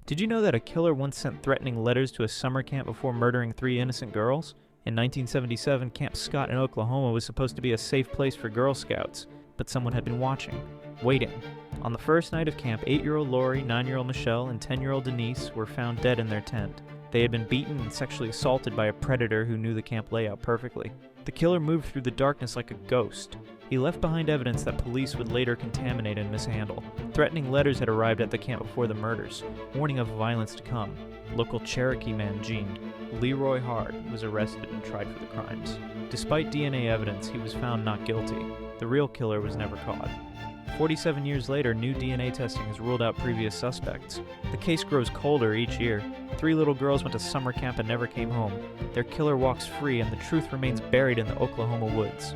Did you know that a killer once sent threatening letters to a summer camp before murdering 3 innocent girls? In 1977, Camp Scott in Oklahoma was supposed to be a safe place for Girl Scouts, but someone had been watching, waiting. On the first night of camp, 8-year-old Lori, 9-year-old Michelle, and 10-year-old Denise were found dead in their tent. They had been beaten and sexually assaulted by a predator who knew the camp layout perfectly. The killer moved through the darkness like a ghost. He left behind evidence that police would later contaminate and mishandle. Threatening letters had arrived at the camp before the murders, warning of violence to come. Local Cherokee man Gene Leroy Hart was arrested and tried for the crimes. Despite DNA evidence, he was found not guilty. The real killer was never caught. 47 years later, new DNA testing has ruled out previous suspects. The case grows colder each year. 3 little girls went to summer camp and never came home. Their killer walks free, and the truth remains buried in the Oklahoma woods.